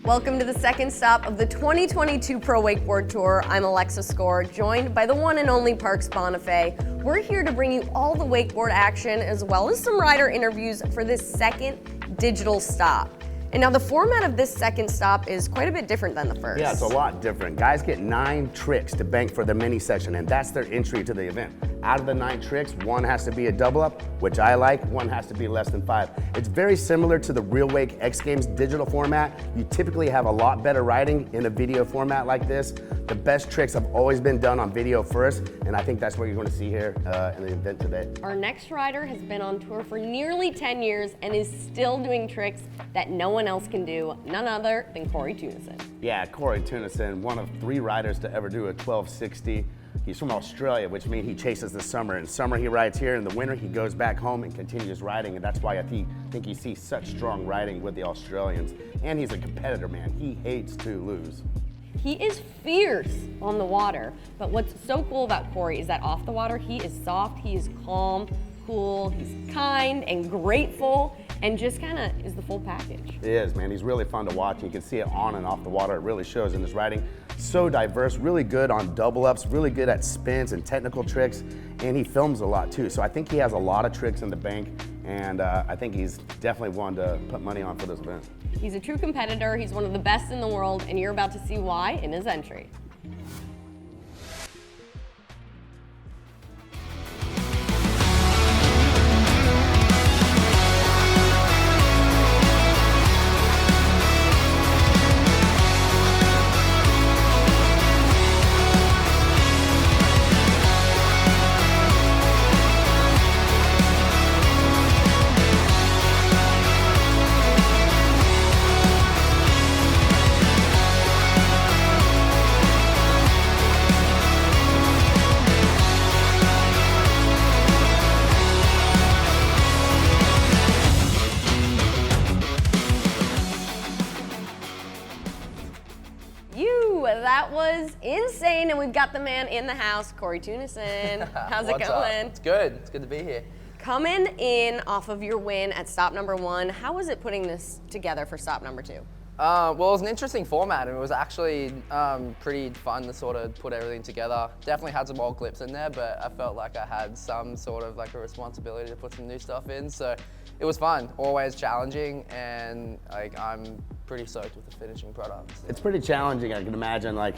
Welcome to the second stop of the 2022 Pro Wakeboard Tour. I'm Alexa Score, joined by the one and only Parks Bonifay. We're here to bring you all the wakeboard action as well as some rider interviews for this second digital stop. And now the format of this second stop is quite a bit different than the first. Yeah, it's a lot different. Guys get 9 tricks to bank for the mini section, and that's their entry to the event. Out of the 9 tricks, 1 has to be a double up, which I like, 1 has to be less than 5. It's very similar to the Real Wake X Games digital format. You typically have a lot better riding in a video format like this. The best tricks have always been done on video first, and I think that's what you're going to see here in the event today. Our next rider has been on tour for nearly 10 years and is still doing tricks that no one else can do, none other than Cory Teunissen. Yeah, Cory Teunissen, one of 3 riders to ever do a 1260. He's from Australia, which means he chases the summer. In summer he rides here, in the winter he goes back home and continues riding, and that's why I think you see such strong riding with the Australians. And he's a competitor, man. He hates to lose. He is fierce on the water, but what's so cool about Cory is that off the water, he is soft, he is calm, cool, he's kind and grateful, and just kind of is the full package. He is, man. He's really fun to watch. You can see it on and off the water. It really shows in his riding. So diverse, really good on double ups, really good at spins and technical tricks, and he films a lot too. So I think he has a lot of tricks in the bank, and I think he's definitely one to put money on for this event. He's a true competitor, he's one of the best in the world, and you're about to see why in his entry. That was insane, and we've got the man in the house, Cory Teunissen. How's it going? It's good. It's good to be here. Coming in off of your win at stop number 1, how was it putting this together for stop number 2? Well, it was an interesting format, and it was actually pretty fun to sort of put everything together. Definitely had some old clips in there, but I felt like I had some sort of like a responsibility to put some new stuff in. So it was fun, always challenging, and like I'm pretty stoked with the finishing product. So. It's pretty challenging, I can imagine, like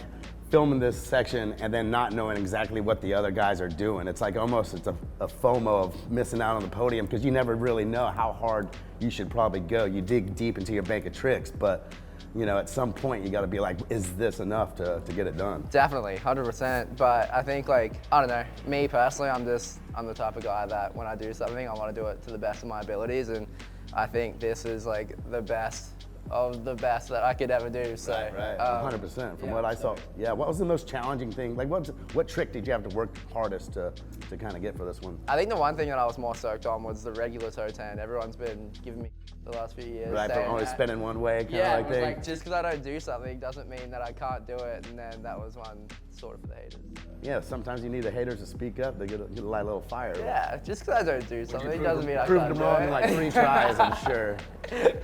filming this section and then not knowing exactly what the other guys are doing. It's like almost a FOMO of missing out on the podium because you never really know how hard you should probably go. You dig deep into your bank of tricks, but you know, at some point you got to be like, is this enough to get it done? Definitely, 100%. But I think, like, I don't know, me personally, I'm the type of guy that when I do something, I want to do it to the best of my abilities, and I think this is like the best of the best that I could ever do. So, right. 100%. From what I saw, yeah. What was the most challenging thing? Like, what trick did you have to work hardest to kind of get for this one? I think the one thing that I was more stoked on was the regular toe tan. Everyone's been giving me the last few years. Right, for only spinning one way, kind of like thing. Like just because I don't do something doesn't mean that I can't do it. And then that was one sort of for the haters. Yeah, sometimes you need the haters to speak up. They get a little fire. Yeah, just because I don't do something doesn't mean I can't proved do them wrong it. in like 3 tries, I'm sure.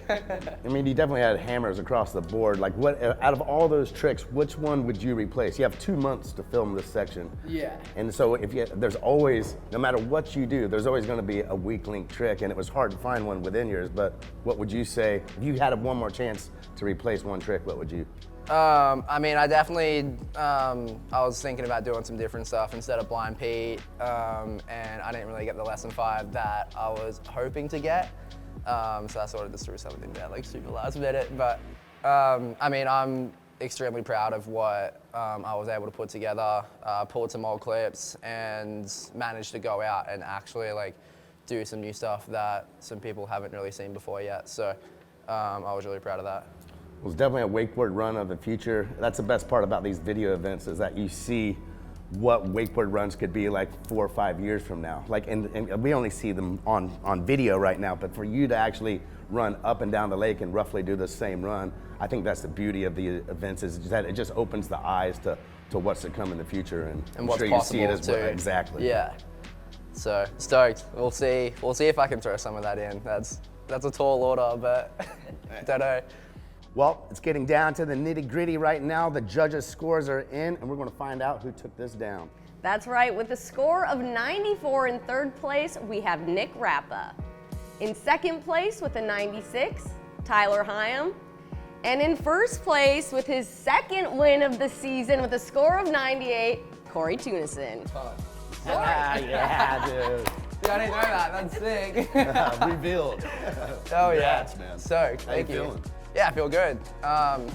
I mean, you definitely had hammers across the board. Like, what out of all those tricks, which one would you replace? You have 2 months to film this section. Yeah. And so there's always, no matter what you do, there's always going to be a weak link trick, and it was hard to find one within yours. But what would you say if you had one more chance to replace one trick? What would you? I mean, I definitely, I was thinking about doing some different stuff instead of Blind Pete, and I didn't really get the lesson 5 that I was hoping to get. So I sort of just threw something down like super last minute. But I mean, I'm extremely proud of what I was able to put together, pulled some old clips, and managed to go out and actually like do some new stuff that some people haven't really seen before yet. So I was really proud of that. It was definitely a wakeboard run of the future. That's the best part about these video events is that you see what wakeboard runs could be like 4 or 5 years from now. Like, and we only see them on video right now, but for you to actually run up and down the lake and roughly do the same run, I think that's the beauty of the events is that it just opens the eyes to what's to come in the future, and what's sure possible you see it as too. well. Exactly. Yeah. So stoked. We'll see if I can throw some of that in. That's a tall order, but I don't know. Well, it's getting down to the nitty-gritty right now. The judges' scores are in, and we're going to find out who took this down. That's right. With a score of 94 in third place, we have Nick Rappa. In second place with a 96, Tyler Hyam. And in first place with his second win of the season with a score of 98, Cory Teunissen. Yeah, dude. Dude, I didn't know that. That's sick. Revealed. Oh yeah, Congrats, man. So How you thank you. feeling? Yeah, I feel good.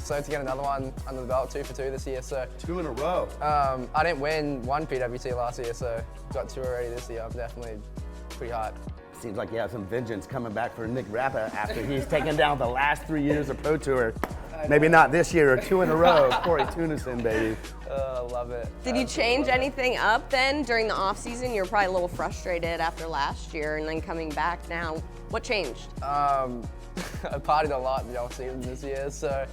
So to get another one under the belt, 2 for 2 this year. So 2 in a row. I didn't win one PWT last year, so got 2 already this year. I'm definitely pretty hyped. Seems like you have some vengeance coming back for Nick Rappa after he's taken down the last 3 years of Pro Tour. Maybe not this year, or 2 in a row. Cory Teunissen, baby. Love it. Did you change anything up then during the off season? You were probably a little frustrated after last year and then coming back now. What changed? I partied a lot in the off season this year, so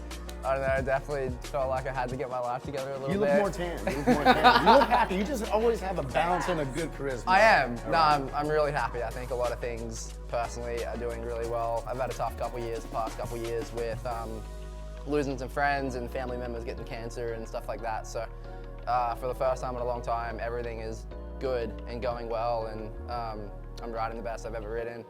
I don't know, I definitely felt like I had to get my life together a little You bit. look more tan. You look more tan. You look happy. You just always have a balance and a good charisma. I am. No, I'm really happy. I think a lot of things personally are doing really well. I've had a tough past couple years with losing some friends and family members getting cancer and stuff like that. So for the first time in a long time, everything is good and going well, and I'm riding the best I've ever ridden.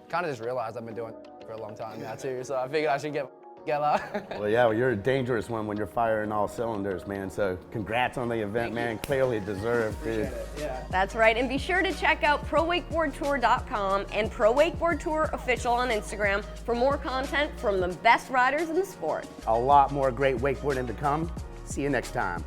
Kind of just realized I've been doing for a long time now too, so I figured I should get together. Well, yeah, well, you're a dangerous one when you're firing all cylinders, man. So congrats on the event, man. Clearly deserved, dude. That's right, and be sure to check out ProWakeboardTour.com and Pro Wakeboard Tour Official on Instagram for more content from the best riders in the sport. A lot more great wakeboarding to come. See you next time.